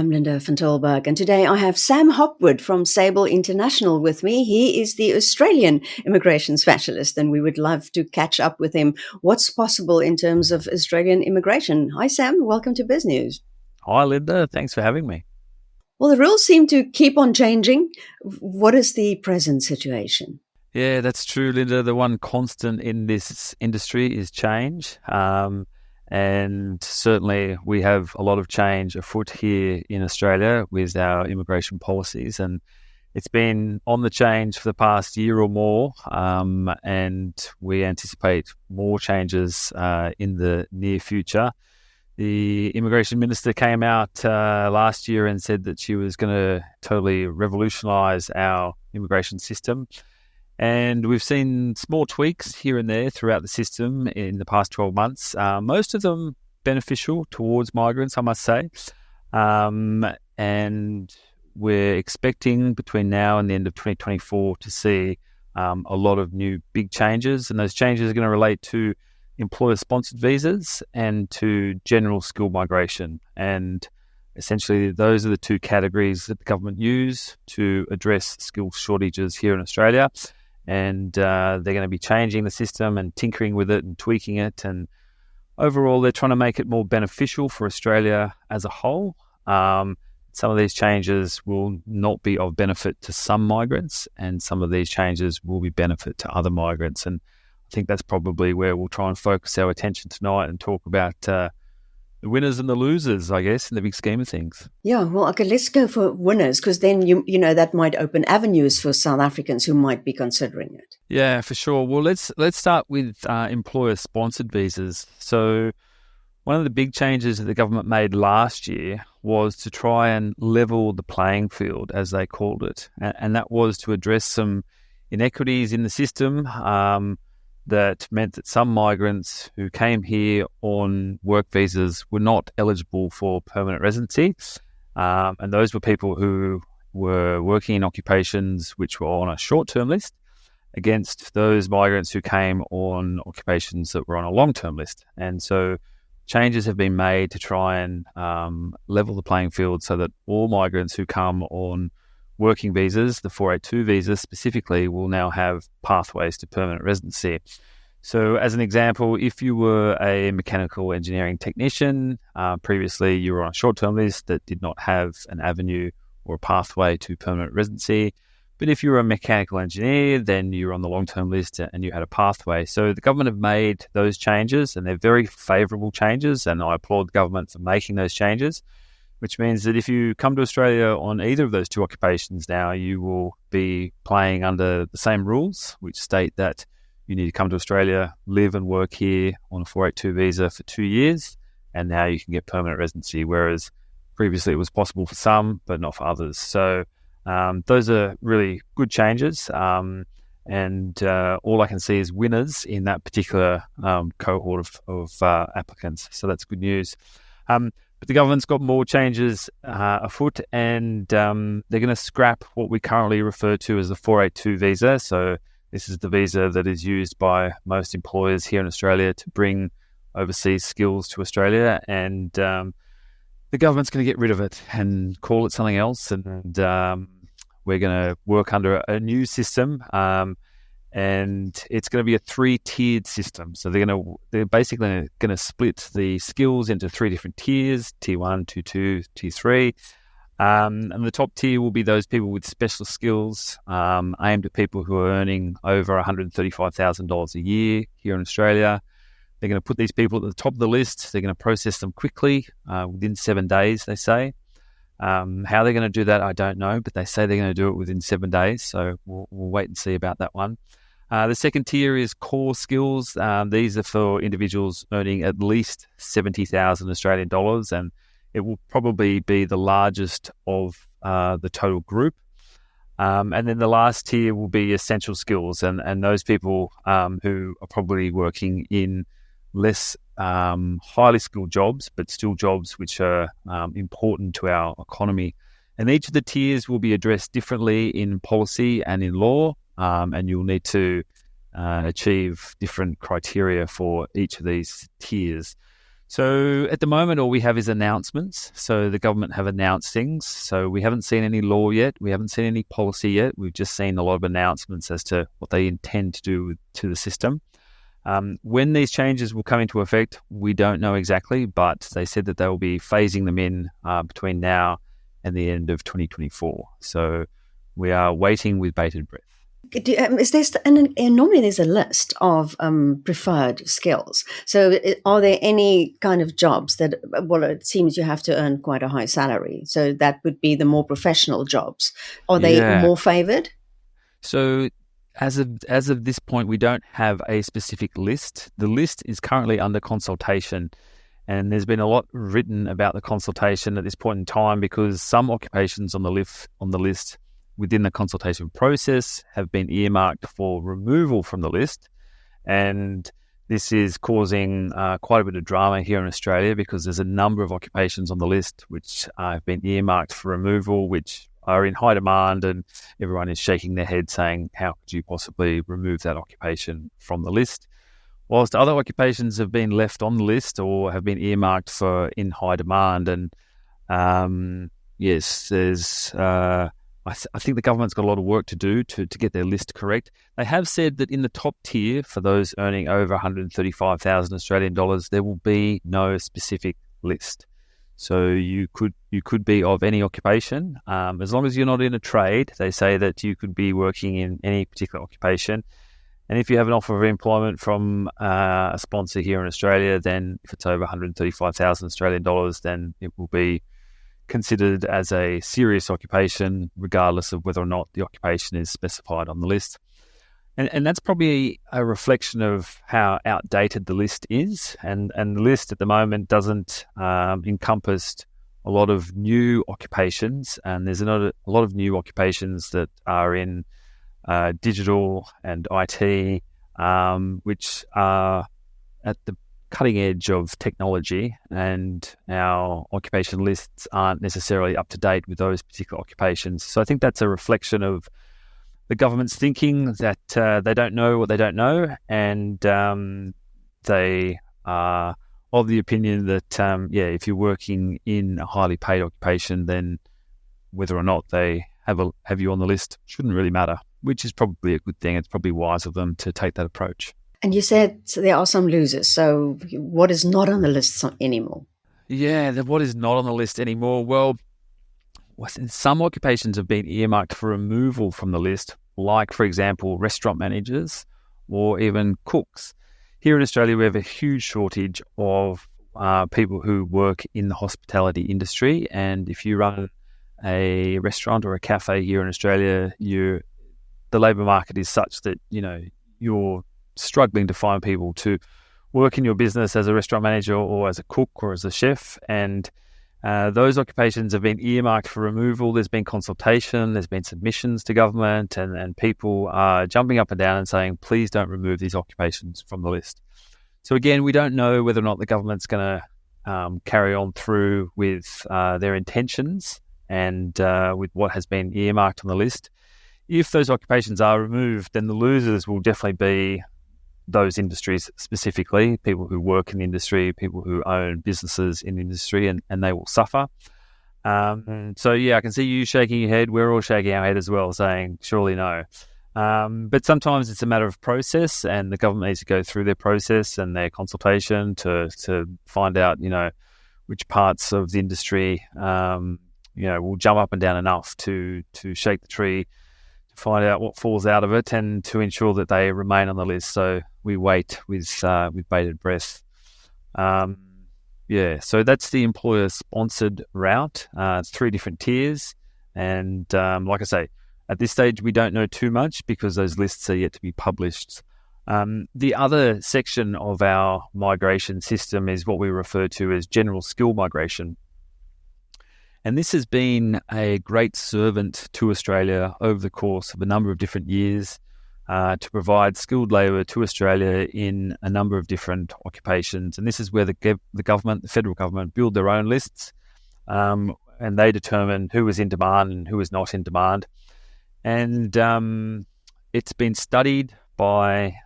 am Linda van Tilburg, and today I have Sam Hopwood from Sable International with me. He is the Australian immigration specialist, and we would love to catch up with him. What's possible in terms of Australian immigration? Hi, Sam. Welcome to Biz News. Hi, Linda. Thanks for having me. Well, the rules seem to keep on changing. What is the present situation? Yeah, that's true, Linda. The one constant in this industry is change. And certainly we have a lot of change afoot here in Australia with our immigration policies. And it's been on the change for the past year or more. And we anticipate more changes in the near future. The immigration minister came out last year and said that she was going to totally revolutionise our immigration system. And we've seen small tweaks here and there throughout the system in the past 12 months, most of them beneficial towards migrants, I must say. And we're expecting between now and the end of 2024 to see a lot of new big changes. And those changes are going to relate to employer-sponsored visas and to general skill migration. And essentially, those are the two categories that the government use to address skill shortages here in Australia. And they're going to be changing the system and tinkering with it and tweaking it. And overall, they're trying to make it more beneficial for Australia as a whole. Some of these changes will not be of benefit to some migrants, and some of these changes will be benefit to other migrants. And I think that's probably where we'll try and focus our attention tonight and talk about the winners and the losers, I guess, in the big scheme of things. Yeah, well, okay, let's go for winners, because then, you know, that might open avenues for South Africans who might be considering it. Yeah, for sure. Well, let's start with employer-sponsored visas. So one of the big changes that the government made last year was to try and level the playing field, as they called it. And that was to address some inequities in the system that meant that some migrants who came here on work visas were not eligible for permanent residency. And those were people who were working in occupations which were on a short-term list against those migrants who came on occupations that were on a long-term list. And so changes have been made to try and level the playing field so that all migrants who come on working visas, the 482 visas specifically, will now have pathways to permanent residency. So as an example, if you were a mechanical engineering technician, previously you were on a short-term list that did not have an avenue or a pathway to permanent residency. But if you were a mechanical engineer, then you were on the long-term list and you had a pathway. So the government have made those changes, and they're very favourable changes, and I applaud the government for making those changes, which means that if you come to Australia on either of those two occupations now, you will be playing under the same rules, which state that you need to come to Australia, live and work here on a 482 visa for 2 years, and now you can get permanent residency, whereas previously it was possible for some, but not for others. So those are really good changes, and all I can see is winners in that particular cohort of applicants. So that's good news. But the government's got more changes afoot, and they're going to scrap what we currently refer to as the 482 visa. So this is the visa that is used by most employers here in Australia to bring overseas skills to Australia. And the government's going to get rid of it and call it something else. And we're going to work under a new system. And it's going to be a 3-tiered system. So they're basically going to split the skills into 3 different tiers: tier 1, tier 2, tier 3. And the top tier will be those people with specialist skills, aimed at people who are earning over $135,000 a year here in Australia. They're going to put these people at the top of the list. They're going to process them quickly, within 7 days, they say. How they're going to do that, I don't know, but they say they're going to do it within 7 days. So we'll wait and see about that one. The second tier is core skills. These are for individuals earning at least 70,000 Australian dollars, and it will probably be the largest of the total group. And then the last tier will be essential skills, and those people who are probably working in less highly skilled jobs, but still jobs which are important to our economy. And each of the tiers will be addressed differently in policy and in law, and you'll need to achieve different criteria for each of these tiers. So at the moment, all we have is announcements. So the government have announced things. So we haven't seen any law yet. We haven't seen any policy yet. We've just seen a lot of announcements as to what they intend to do to the system. When these changes will come into effect, we don't know exactly, but they said that they will be phasing them in between now and the end of 2024. So we are waiting with bated breath. Is there, and normally there's a list of preferred skills. So are there any kind of jobs that, well, it seems you have to earn quite a high salary. So that would be the more professional jobs. Are they Yeah. more favoured? So as of this point, we don't have a specific list. The list is currently under consultation, and there's been a lot written about the consultation at this point in time because some occupations on the list within the consultation process have been earmarked for removal from the list, and this is causing quite a bit of drama here in Australia because there's a number of occupations on the list which have been earmarked for removal, which are in high demand, and everyone is shaking their head saying, how could you possibly remove that occupation from the list? Whilst other occupations have been left on the list or have been earmarked for in high demand. And yes, there's I think the government's got a lot of work to do to get their list correct. They have said that in the top tier, for those earning over 135,000 Australian dollars, there will be no specific list. So you could be of any occupation. As long as you're not in a trade, they say that you could be working in any particular occupation. And if you have an offer of employment from a sponsor here in Australia, then if it's over 135,000 Australian dollars, then it will be considered as a serious occupation, regardless of whether or not the occupation is specified on the list. And that's probably a reflection of how outdated the list is. And the list at the moment doesn't encompass a lot of new occupations. And there's a lot of new occupations that are in digital and IT, which are at the cutting edge of technology, and our occupation lists aren't necessarily up to date with those particular occupations. So I think that's a reflection of the government's thinking that they don't know what they don't know, and they are of the opinion that if you're working in a highly paid occupation, then whether or not they have you on the list shouldn't really matter, which is probably a good thing. It's probably wise of them to take that approach. And you said there are some losers. So what is not on the list anymore? Yeah, what is not on the list anymore? Well, some occupations have been earmarked for removal from the list, like, for example, restaurant managers or even cooks. Here in Australia, we have a huge shortage of people who work in the hospitality industry. And if you run a restaurant or a cafe here in Australia, the labour market is such that, you're struggling to find people to work in your business as a restaurant manager or as a cook or as a chef. And those occupations have been earmarked for removal. There's been consultation, there's been submissions to government, and people are jumping up and down and saying, please don't remove these occupations from the list. So again, we don't know whether or not the government's going to carry on through with their intentions and with what has been earmarked on the list. If those occupations are removed, then the losers will definitely be those industries specifically, people who work in the industry, people who own businesses in the industry, and they will suffer. So, I can see you shaking your head. We're all shaking our head as well, saying, surely no. But sometimes it's a matter of process, and the government needs to go through their process and their consultation to find out, which parts of the industry, will jump up and down enough to shake the tree, to find out what falls out of it, and to ensure that they remain on the list. So we wait with bated breath. So that's the employer-sponsored route. It's 3 different tiers, and like I say, at this stage we don't know too much because those lists are yet to be published. The other section of our migration system is what we refer to as general skill migration. And this has been a great servant to Australia over the course of a number of different years to provide skilled labour to Australia in a number of different occupations. And this is where the government, the federal government, build their own lists, and they determine who is in demand and who is not in demand. And it's been studied by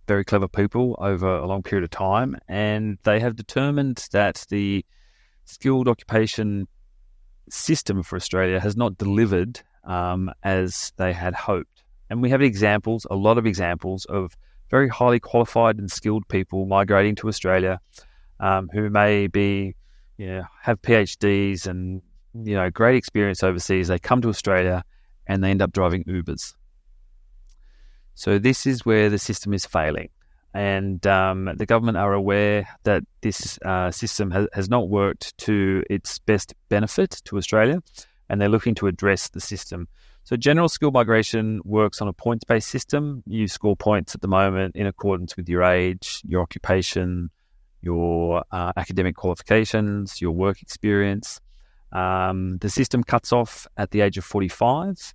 very clever people over a long period of time, and they have determined that the skilled occupation system for Australia has not delivered as they had hoped. And we have examples, a lot of examples of very highly qualified and skilled people migrating to Australia who may be, have PhDs and, great experience overseas. They come to Australia and they end up driving Ubers. So this is where the system is failing. And the government are aware that this system has not worked to its best benefit to Australia, and they're looking to address the system. So general skill migration works on a points-based system. You score points at the moment in accordance with your age, your occupation, your academic qualifications, your work experience. The system cuts off at the age of 45,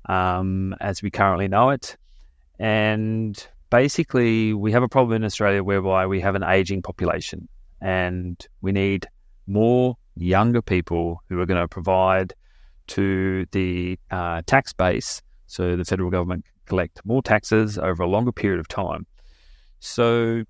as we currently know it. And basically, we have a problem in Australia whereby we have an ageing population, and we need more younger people who are going to provide to the tax base, so the federal government can collect more taxes over a longer period of time. So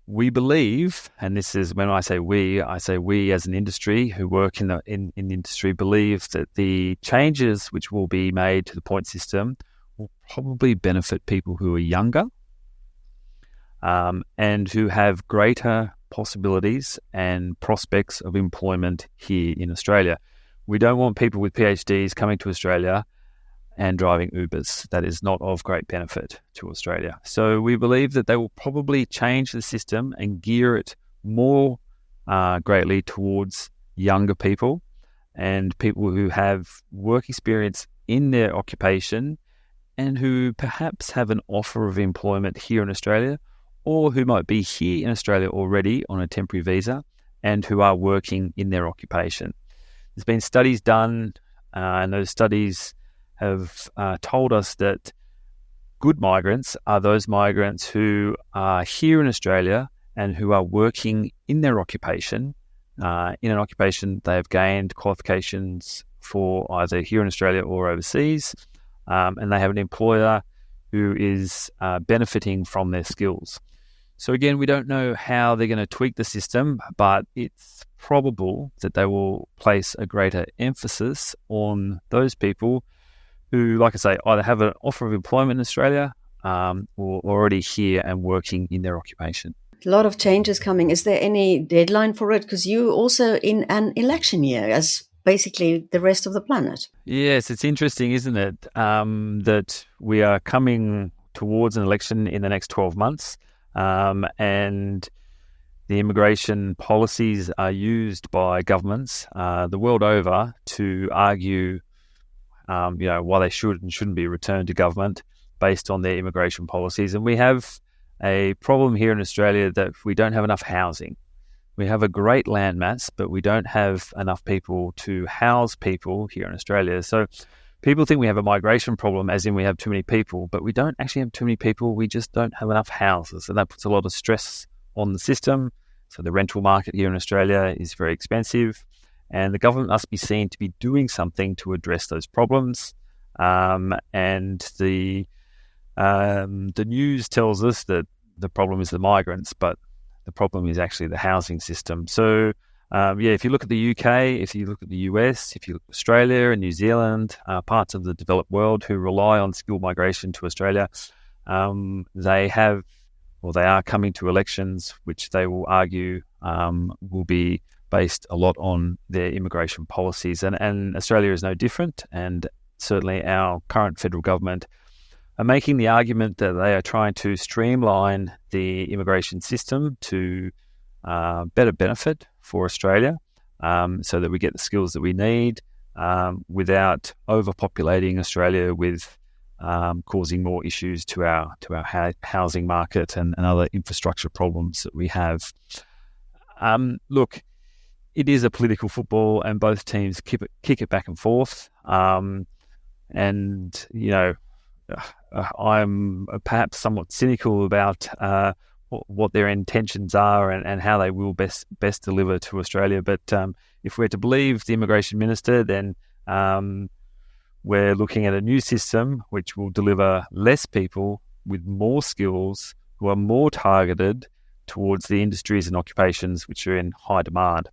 we believe, and this is when I say we as an industry who work in the industry believe that the changes which will be made to the point system will probably benefit people who are younger and who have greater possibilities and prospects of employment here in Australia. We don't want people with PhDs coming to Australia and driving Ubers. That is not of great benefit to Australia. So we believe that they will probably change the system and gear it more greatly towards younger people and people who have work experience in their occupation and who perhaps have an offer of employment here in Australia, or who might be here in Australia already on a temporary visa and who are working in their occupation. There's been studies done, and those studies have told us that good migrants are those migrants who are here in Australia and who are working in their occupation, in an occupation they have gained qualifications for either here in Australia or overseas, and they have an employer who is benefiting from their skills. So again, we don't know how they're going to tweak the system, but it's probable that they will place a greater emphasis on those people who, like I say, either have an offer of employment in Australia or already here and working in their occupation. A lot of changes coming. Is there any deadline for it? Because you're also in an election year, as basically the rest of the planet. Yes, it's interesting, isn't it, that we are coming towards an election in the next 12 months. And the immigration policies are used by governments the world over to argue, why they should and shouldn't be returned to government based on their immigration policies. And we have a problem here in Australia that we don't have enough housing. We have a great landmass, but we don't have enough people to house people here in Australia. So people think we have a migration problem, as in we have too many people, but we don't actually have too many people. We just don't have enough houses, and that puts a lot of stress on the system. So the rental market here in Australia is very expensive, and the government must be seen to be doing something to address those problems. And the news tells us that the problem is the migrants, but the problem is actually the housing system. So if you look at the UK, if you look at the US, if you look at Australia and New Zealand, parts of the developed world who rely on skilled migration to Australia, they are coming to elections which they will argue will be based a lot on their immigration policies. And Australia is no different, and certainly our current federal government are making the argument that they are trying to streamline the immigration system to better benefit for Australia, so that we get the skills that we need without overpopulating Australia with causing more issues to our housing market and other infrastructure problems that we have. Look, it is a political football, and both teams kick it back and forth. I'm perhaps somewhat cynical about what their intentions are and how they will best deliver to Australia. But if we're to believe the immigration minister, then we're looking at a new system which will deliver less people with more skills who are more targeted towards the industries and occupations which are in high demand.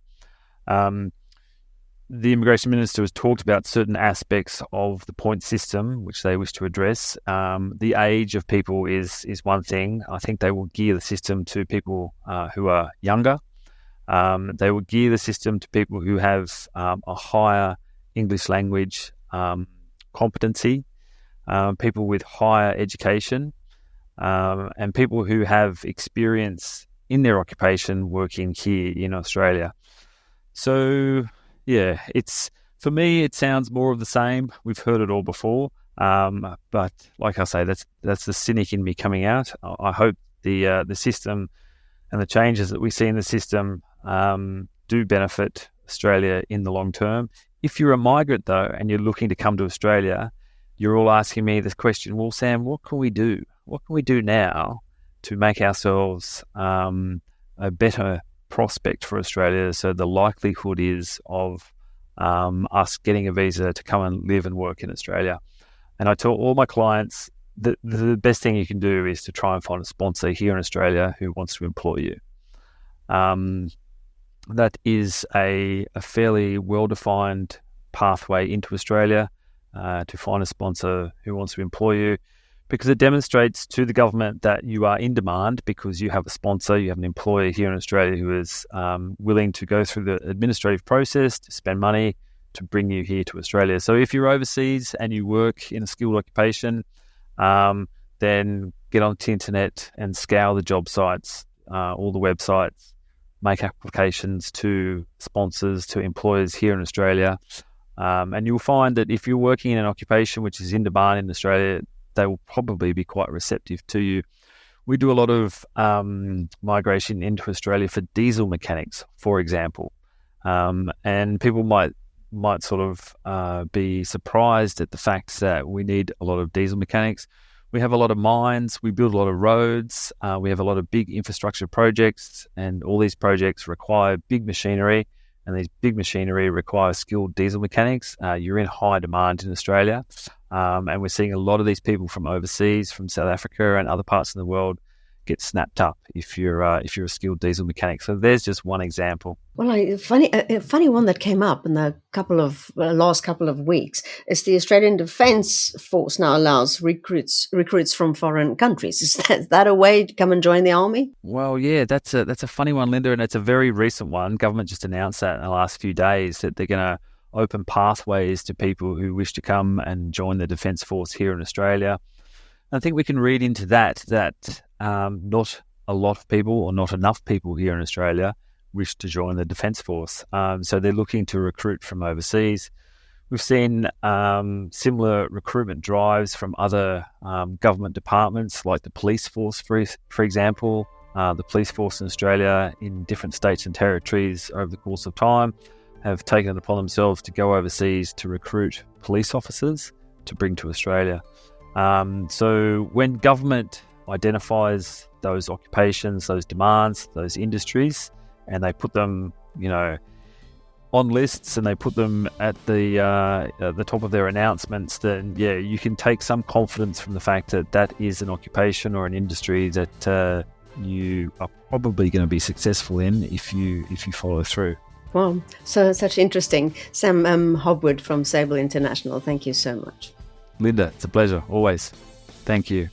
The immigration minister has talked about certain aspects of the point system which they wish to address. The age of people is one thing. I think they will gear the system to people who are younger. They will gear the system to people who have a higher English language competency, people with higher education, and people who have experience in their occupation working here in Australia. So, yeah, for me, it sounds more of the same. We've heard it all before, but like I say, that's the cynic in me coming out. I hope the system and the changes that we see in the system do benefit Australia in the long term. If you're a migrant, though, and you're looking to come to Australia, you're all asking me this question, well, Sam, what can we do? What can we do now to make ourselves a better prospect for Australia, so the likelihood is of us getting a visa to come and live and work in Australia? And I tell all my clients that the best thing you can do is to try and find a sponsor here in Australia who wants to employ you. That is a fairly well-defined pathway into Australia, to find a sponsor who wants to employ you, because it demonstrates to the government that you are in demand because you have a sponsor, you have an employer here in Australia who is willing to go through the administrative process, to spend money to bring you here to Australia. So if you're overseas and you work in a skilled occupation, then get onto the internet and scour the job sites, all the websites, make applications to sponsors, to employers here in Australia. And you'll find that if you're working in an occupation which is in demand in Australia, they will probably be quite receptive to you. We do a lot of migration into Australia for diesel mechanics, for example. And people might sort of be surprised at the fact that we need a lot of diesel mechanics. We have a lot of mines, we build a lot of roads, we have a lot of big infrastructure projects, and all these projects require big machinery, and these big machinery require skilled diesel mechanics. You're in high demand in Australia. And we're seeing a lot of these people from overseas, from South Africa and other parts of the world, get snapped up if you're a skilled diesel mechanic. So there's just one example. Well, a funny one that came up in the last couple of weeks is the Australian Defence Force now allows recruits from foreign countries. Is that a way to come and join the army? Well, yeah, that's a funny one, Linda, and it's a very recent one. Government just announced that in the last few days that they're going to open pathways to people who wish to come and join the Defence Force here in Australia. I think we can read into that not a lot of people, or not enough people here in Australia, wish to join the Defence Force. So they're looking to recruit from overseas. We've seen similar recruitment drives from other government departments, like the police force, for example. The police force in Australia, in different states and territories over the course of time, have taken it upon themselves to go overseas to recruit police officers to bring to Australia. So when government identifies those occupations, those demands, those industries, and they put them, on lists, and they put them at the top of their announcements, then yeah, you can take some confidence from the fact that that is an occupation or an industry that you are probably going to be successful in if you follow through. Wow, so such interesting. Sam Hopwood from Sable International, thank you so much. Linda, it's a pleasure, always. Thank you.